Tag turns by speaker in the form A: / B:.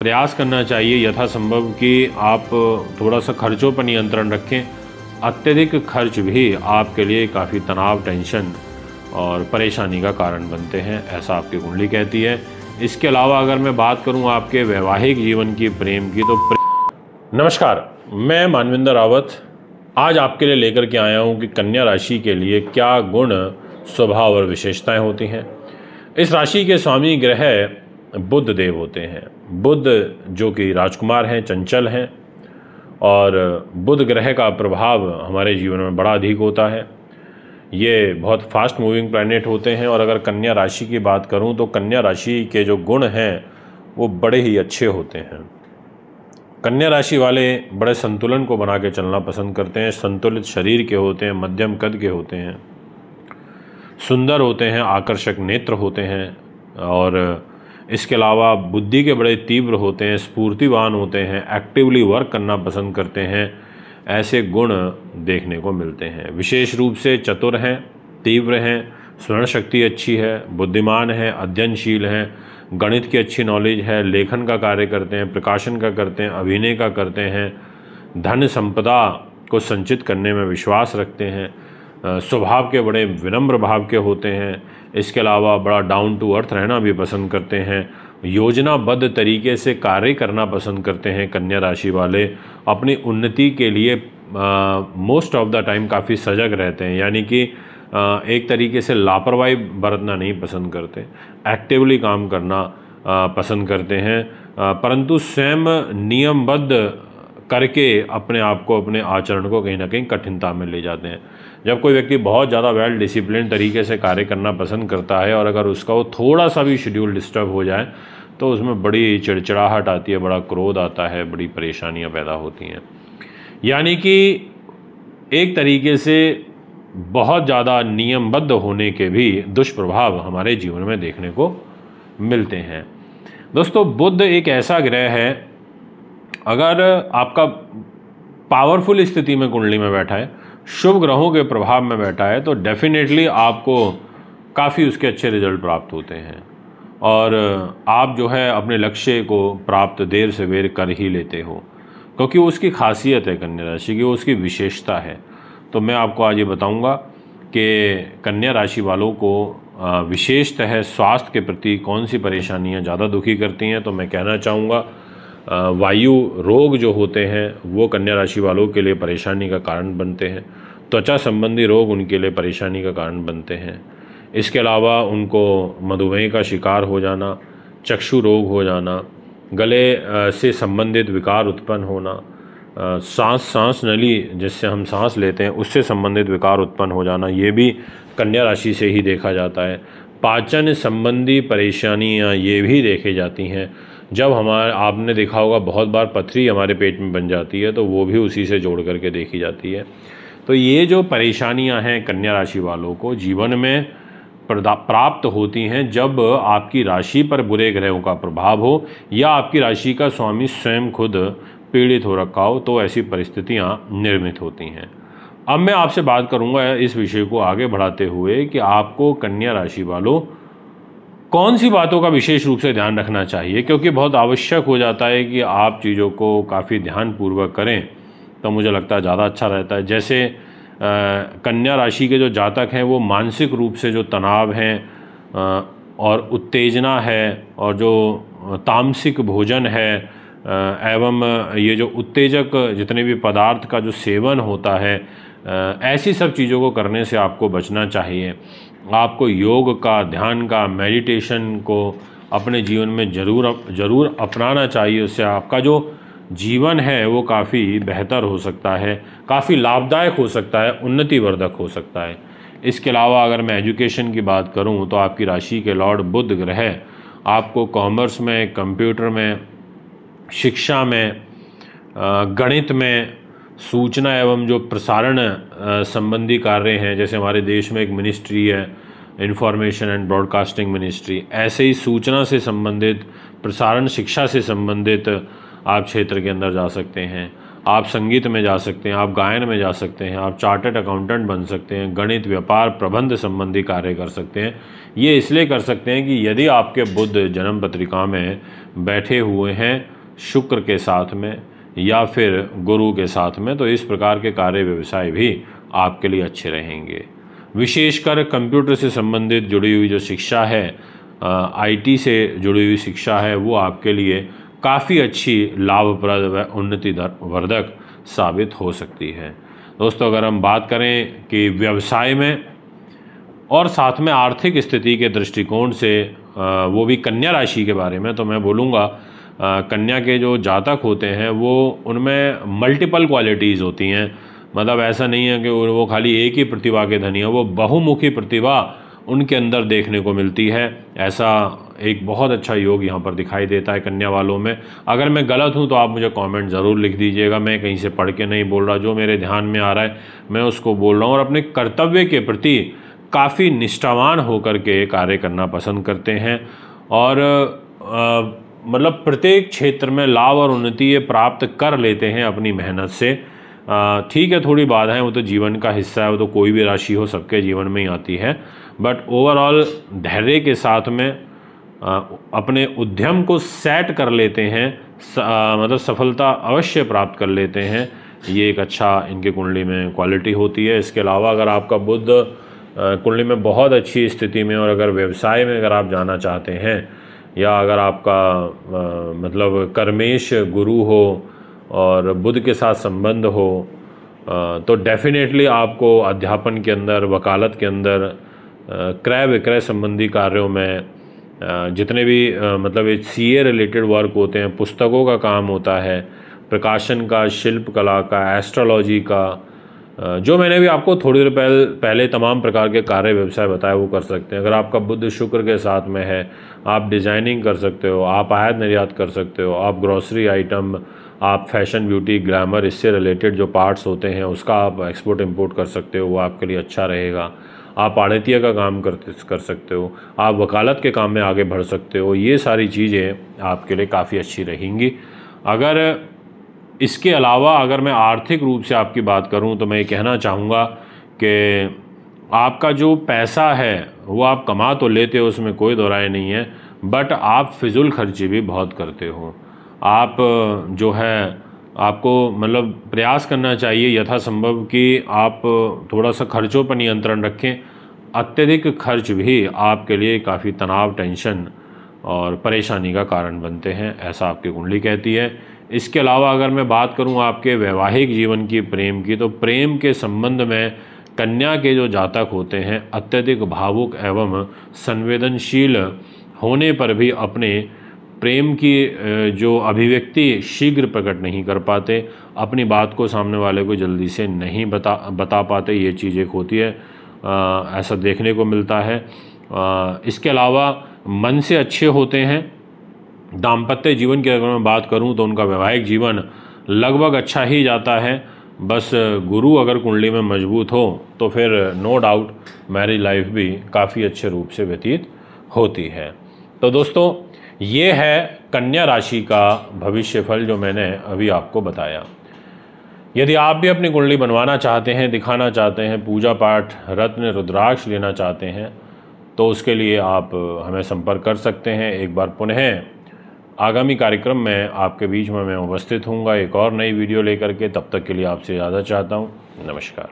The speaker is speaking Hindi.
A: प्रयास करना चाहिए यथासंभव कि आप थोड़ा सा खर्चों पर नियंत्रण रखें। अत्यधिक खर्च भी आपके लिए काफ़ी तनाव, टेंशन और परेशानी का कारण बनते हैं, ऐसा आपकी कुंडली कहती है। इसके अलावा अगर मैं बात करूं आपके वैवाहिक जीवन की, प्रेम की, तो नमस्कार, मैं मानविंदर रावत आज आपके लिए लेकर के आया हूं कि कन्या राशि के लिए क्या गुण, स्वभाव और विशेषताएं होती हैं। इस राशि के स्वामी ग्रह बुध देव होते हैं। बुध जो कि राजकुमार हैं, चंचल हैं, और बुध ग्रह का प्रभाव हमारे जीवन में बड़ा अधिक होता है। ये बहुत फास्ट मूविंग प्लैनेट होते हैं। और अगर कन्या राशि की बात करूं तो कन्या राशि के जो गुण हैं वो बड़े ही अच्छे होते हैं। कन्या राशि वाले बड़े संतुलन को बना के चलना पसंद करते हैं, संतुलित शरीर के होते हैं, मध्यम कद के होते हैं, सुंदर होते हैं, आकर्षक नेत्र होते हैं, और इसके अलावा बुद्धि के बड़े तीव्र होते हैं, स्फूर्तिवान होते हैं, एक्टिवली वर्क करना पसंद करते हैं। ऐसे गुण देखने को मिलते हैं। विशेष रूप से चतुर हैं, तीव्र हैं, स्मरण शक्ति अच्छी है, बुद्धिमान है, अध्ययनशील हैं, गणित की अच्छी नॉलेज है, लेखन का कार्य करते हैं, प्रकाशन का करते हैं, अभिनय का करते हैं, धन संपदा को संचित करने में विश्वास रखते हैं, स्वभाव के बड़े विनम्र भाव के होते हैं। इसके अलावा बड़ा डाउन टू अर्थ रहना भी पसंद करते हैं, योजनाबद्ध तरीके से कार्य करना पसंद करते हैं। कन्या राशि वाले अपनी उन्नति के लिए मोस्ट ऑफ द टाइम काफ़ी सजग रहते हैं, यानी कि एक तरीके से लापरवाही बरतना नहीं पसंद करते, एक्टिवली काम करना पसंद करते हैं, परंतु स्वयं नियमबद्ध करके अपने आप को, अपने आचरण को कहीं ना कहीं कठिनता में ले जाते हैं। जब कोई व्यक्ति बहुत ज़्यादा वेल डिसिप्लिन तरीके से कार्य करना पसंद करता है और अगर उसका वो थोड़ा सा भी शेड्यूल डिस्टर्ब हो जाए तो उसमें बड़ी चिड़चिड़ाहट आती है, बड़ा क्रोध आता है, बड़ी परेशानियां पैदा होती हैं। यानी कि एक तरीके से बहुत ज़्यादा नियमबद्ध होने के भी दुष्प्रभाव हमारे जीवन में देखने को मिलते हैं। दोस्तों, बुध एक ऐसा ग्रह है, अगर आपका पावरफुल स्थिति में कुंडली में बैठा है, शुभ ग्रहों के प्रभाव में बैठा है, तो डेफिनेटली आपको काफ़ी उसके अच्छे रिजल्ट प्राप्त होते हैं और आप जो है अपने लक्ष्य को प्राप्त देर से बेर कर ही लेते हो, क्योंकि उसकी खासियत है कन्या राशि की, वो उसकी विशेषता है। तो मैं आपको आज ये बताऊंगा कि कन्या राशि वालों को विशेषतः स्वास्थ्य के प्रति कौन सी परेशानियां ज़्यादा दुखी करती हैं। तो मैं कहना चाहूँगा वायु रोग जो होते हैं वो कन्या राशि वालों के लिए परेशानी का कारण बनते हैं। त्वचा संबंधी रोग उनके लिए परेशानी का कारण बनते हैं। इसके अलावा उनको मधुमेह का शिकार हो जाना, चक्षु रोग हो जाना, गले से संबंधित विकार उत्पन्न होना, सांस नली जिससे हम सांस लेते हैं उससे संबंधित विकार उत्पन्न हो जाना, ये भी कन्या राशि से ही देखा जाता है। पाचन संबंधी परेशानियाँ ये भी देखी जाती हैं। जब आपने देखा होगा बहुत बार पथरी हमारे पेट में बन जाती है तो वो भी उसी से जोड़ करके देखी जाती है। तो ये जो परेशानियां हैं कन्या राशि वालों को जीवन में प्राप्त होती हैं जब आपकी राशि पर बुरे ग्रहों का प्रभाव हो या आपकी राशि का स्वामी स्वयं खुद पीड़ित हो रखा हो, तो ऐसी परिस्थितियां निर्मित होती हैं। अब मैं आपसे बात करूंगा इस विषय को आगे बढ़ाते हुए कि आपको कन्या राशि वालों कौन सी बातों का विशेष रूप से ध्यान रखना चाहिए, क्योंकि बहुत आवश्यक हो जाता है कि आप चीज़ों को काफ़ी ध्यानपूर्वक करें, तो मुझे लगता है ज़्यादा अच्छा रहता है। जैसे कन्या राशि के जो जातक हैं वो मानसिक रूप से जो तनाव हैं और उत्तेजना है और जो तामसिक भोजन है एवं ये जो उत्तेजक जितने भी पदार्थ का जो सेवन होता है, ऐसी सब चीज़ों को करने से आपको बचना चाहिए। आपको योग का, ध्यान का, मेडिटेशन को अपने जीवन में ज़रूर अपनाना चाहिए। उससे आपका जो जीवन है वो काफ़ी बेहतर हो सकता है, काफ़ी लाभदायक हो सकता है, उन्नतिवर्धक हो सकता है। इसके अलावा अगर मैं एजुकेशन की बात करूं तो आपकी राशि के लॉर्ड बुध ग्रह आपको कॉमर्स में, कंप्यूटर में, शिक्षा में, गणित में, सूचना एवं जो प्रसारण संबंधी कार्य हैं, जैसे हमारे देश में एक मिनिस्ट्री है इंफॉर्मेशन एंड ब्रॉडकास्टिंग मिनिस्ट्री, ऐसे ही सूचना से संबंधित, प्रसारण शिक्षा से संबंधित आप क्षेत्र के अंदर जा सकते हैं। आप संगीत में जा सकते हैं, आप गायन में जा सकते हैं, आप चार्टर्ड अकाउंटेंट बन सकते हैं, गणित, व्यापार, प्रबंध संबंधी कार्य कर सकते हैं। ये इसलिए कर सकते हैं कि यदि आपके बुध जन्म पत्रिका में बैठे हुए हैं शुक्र के साथ में या फिर गुरु के साथ में, तो इस प्रकार के कार्य व्यवसाय भी आपके लिए अच्छे रहेंगे। विशेषकर कंप्यूटर से संबंधित जुड़ी हुई जो शिक्षा है, आईटी से जुड़ी हुई शिक्षा है, वो आपके लिए काफ़ी अच्छी लाभप्रद व उन्नति वर्धक साबित हो सकती है। दोस्तों, अगर हम बात करें कि व्यवसाय में और साथ में आर्थिक स्थिति के दृष्टिकोण से, वो भी कन्या राशि के बारे में, तो मैं बोलूँगा कन्या के जो जातक होते हैं वो उनमें मल्टीपल क्वालिटीज़ होती हैं। मतलब ऐसा नहीं है कि वो खाली एक ही प्रतिभा के धनी है, वो बहुमुखी प्रतिभा उनके अंदर देखने को मिलती है। ऐसा एक बहुत अच्छा योग यहाँ पर दिखाई देता है कन्या वालों में। अगर मैं गलत हूँ तो आप मुझे कमेंट ज़रूर लिख दीजिएगा। मैं कहीं से पढ़ के नहीं बोल रहा, जो मेरे ध्यान में आ रहा है मैं उसको बोल रहा हूँ। और अपने कर्तव्य के प्रति काफ़ी निष्ठावान होकर के कार्य करना पसंद करते हैं और मतलब प्रत्येक क्षेत्र में लाभ और उन्नति ये प्राप्त कर लेते हैं अपनी मेहनत से। ठीक है, थोड़ी बाधाएं, वो तो जीवन का हिस्सा है, वो तो कोई भी राशि हो सबके जीवन में ही आती है। बट ओवरऑल धैर्य के साथ में अपने उद्यम को सेट कर लेते हैं, मतलब सफलता अवश्य प्राप्त कर लेते हैं। ये एक अच्छा इनके कुंडली में क्वालिटी होती है। इसके अलावा अगर आपका बुध कुंडली में बहुत अच्छी स्थिति में और अगर व्यवसाय में अगर आप जाना चाहते हैं या अगर आपका मतलब कर्मेश गुरु हो और बुध के साथ संबंध हो, तो डेफिनेटली आपको अध्यापन के अंदर, वकालत के अंदर, क्रय विक्रय संबंधी कार्यों में, जितने भी मतलब ये सीए रिलेटेड वर्क होते हैं, पुस्तकों का काम होता है, प्रकाशन का, शिल्प कला का, एस्ट्रोलॉजी का, जो मैंने भी आपको थोड़ी देर पहले तमाम प्रकार के कार्य व्यवसाय बताए वो कर सकते हैं। अगर आपका बुध शुक्र के साथ में है, आप डिज़ाइनिंग कर सकते हो, आप आयात निर्यात कर सकते हो, आप ग्रॉसरी आइटम, आप फैशन, ब्यूटी, ग्लैमर, इससे रिलेटेड जो पार्ट्स होते हैं उसका आप एक्सपोर्ट इंपोर्ट कर सकते हो, वो आपके लिए अच्छा रहेगा। आप आड़तिया का काम कर सकते हो, आप वकालत के काम में आगे बढ़ सकते हो। ये सारी चीज़ें आपके लिए काफ़ी अच्छी रहेंगी। अगर इसके अलावा अगर मैं आर्थिक रूप से आपकी बात करूं तो मैं ये कहना चाहूँगा कि आपका जो पैसा है वो आप कमा तो लेते हो, उसमें कोई दो राय नहीं है, बट आप फिजूल खर्ची भी बहुत करते हो। आप जो है आपको मतलब प्रयास करना चाहिए यथासंभव कि आप थोड़ा सा खर्चों पर नियंत्रण रखें। अत्यधिक खर्च भी आपके लिए काफ़ी तनाव, टेंशन और परेशानी का कारण बनते हैं, ऐसा आपकी कुंडली कहती है। इसके अलावा अगर मैं बात करूं आपके वैवाहिक जीवन की, प्रेम की, तो प्रेम के संबंध में कन्या के जो जातक होते हैं अत्यधिक भावुक एवं संवेदनशील होने पर भी अपने प्रेम की जो अभिव्यक्ति शीघ्र प्रकट नहीं कर पाते, अपनी बात को सामने वाले को जल्दी से नहीं बता पाते। ये चीज़ एक होती है, ऐसा देखने को मिलता है। इसके अलावा मन से अच्छे होते हैं। दाम्पत्य जीवन की अगर मैं बात करूं तो उनका वैवाहिक जीवन लगभग अच्छा ही जाता है। बस गुरु अगर कुंडली में मजबूत हो तो फिर नो डाउट मैरिज लाइफ भी काफ़ी अच्छे रूप से व्यतीत होती है। तो दोस्तों, ये है कन्या राशि का भविष्य फल जो मैंने अभी आपको बताया। यदि आप भी अपनी कुंडली बनवाना चाहते हैं, दिखाना चाहते हैं, पूजा पाठ, रत्न, रुद्राक्ष लेना चाहते हैं, तो उसके लिए आप हमें संपर्क कर सकते हैं। एक बार पुनः आगामी कार्यक्रम में आपके बीच में मैं उपस्थित हूँगा एक और नई वीडियो लेकर के। तब तक के लिए आपसे इजाज़त चाहता हूँ। नमस्कार।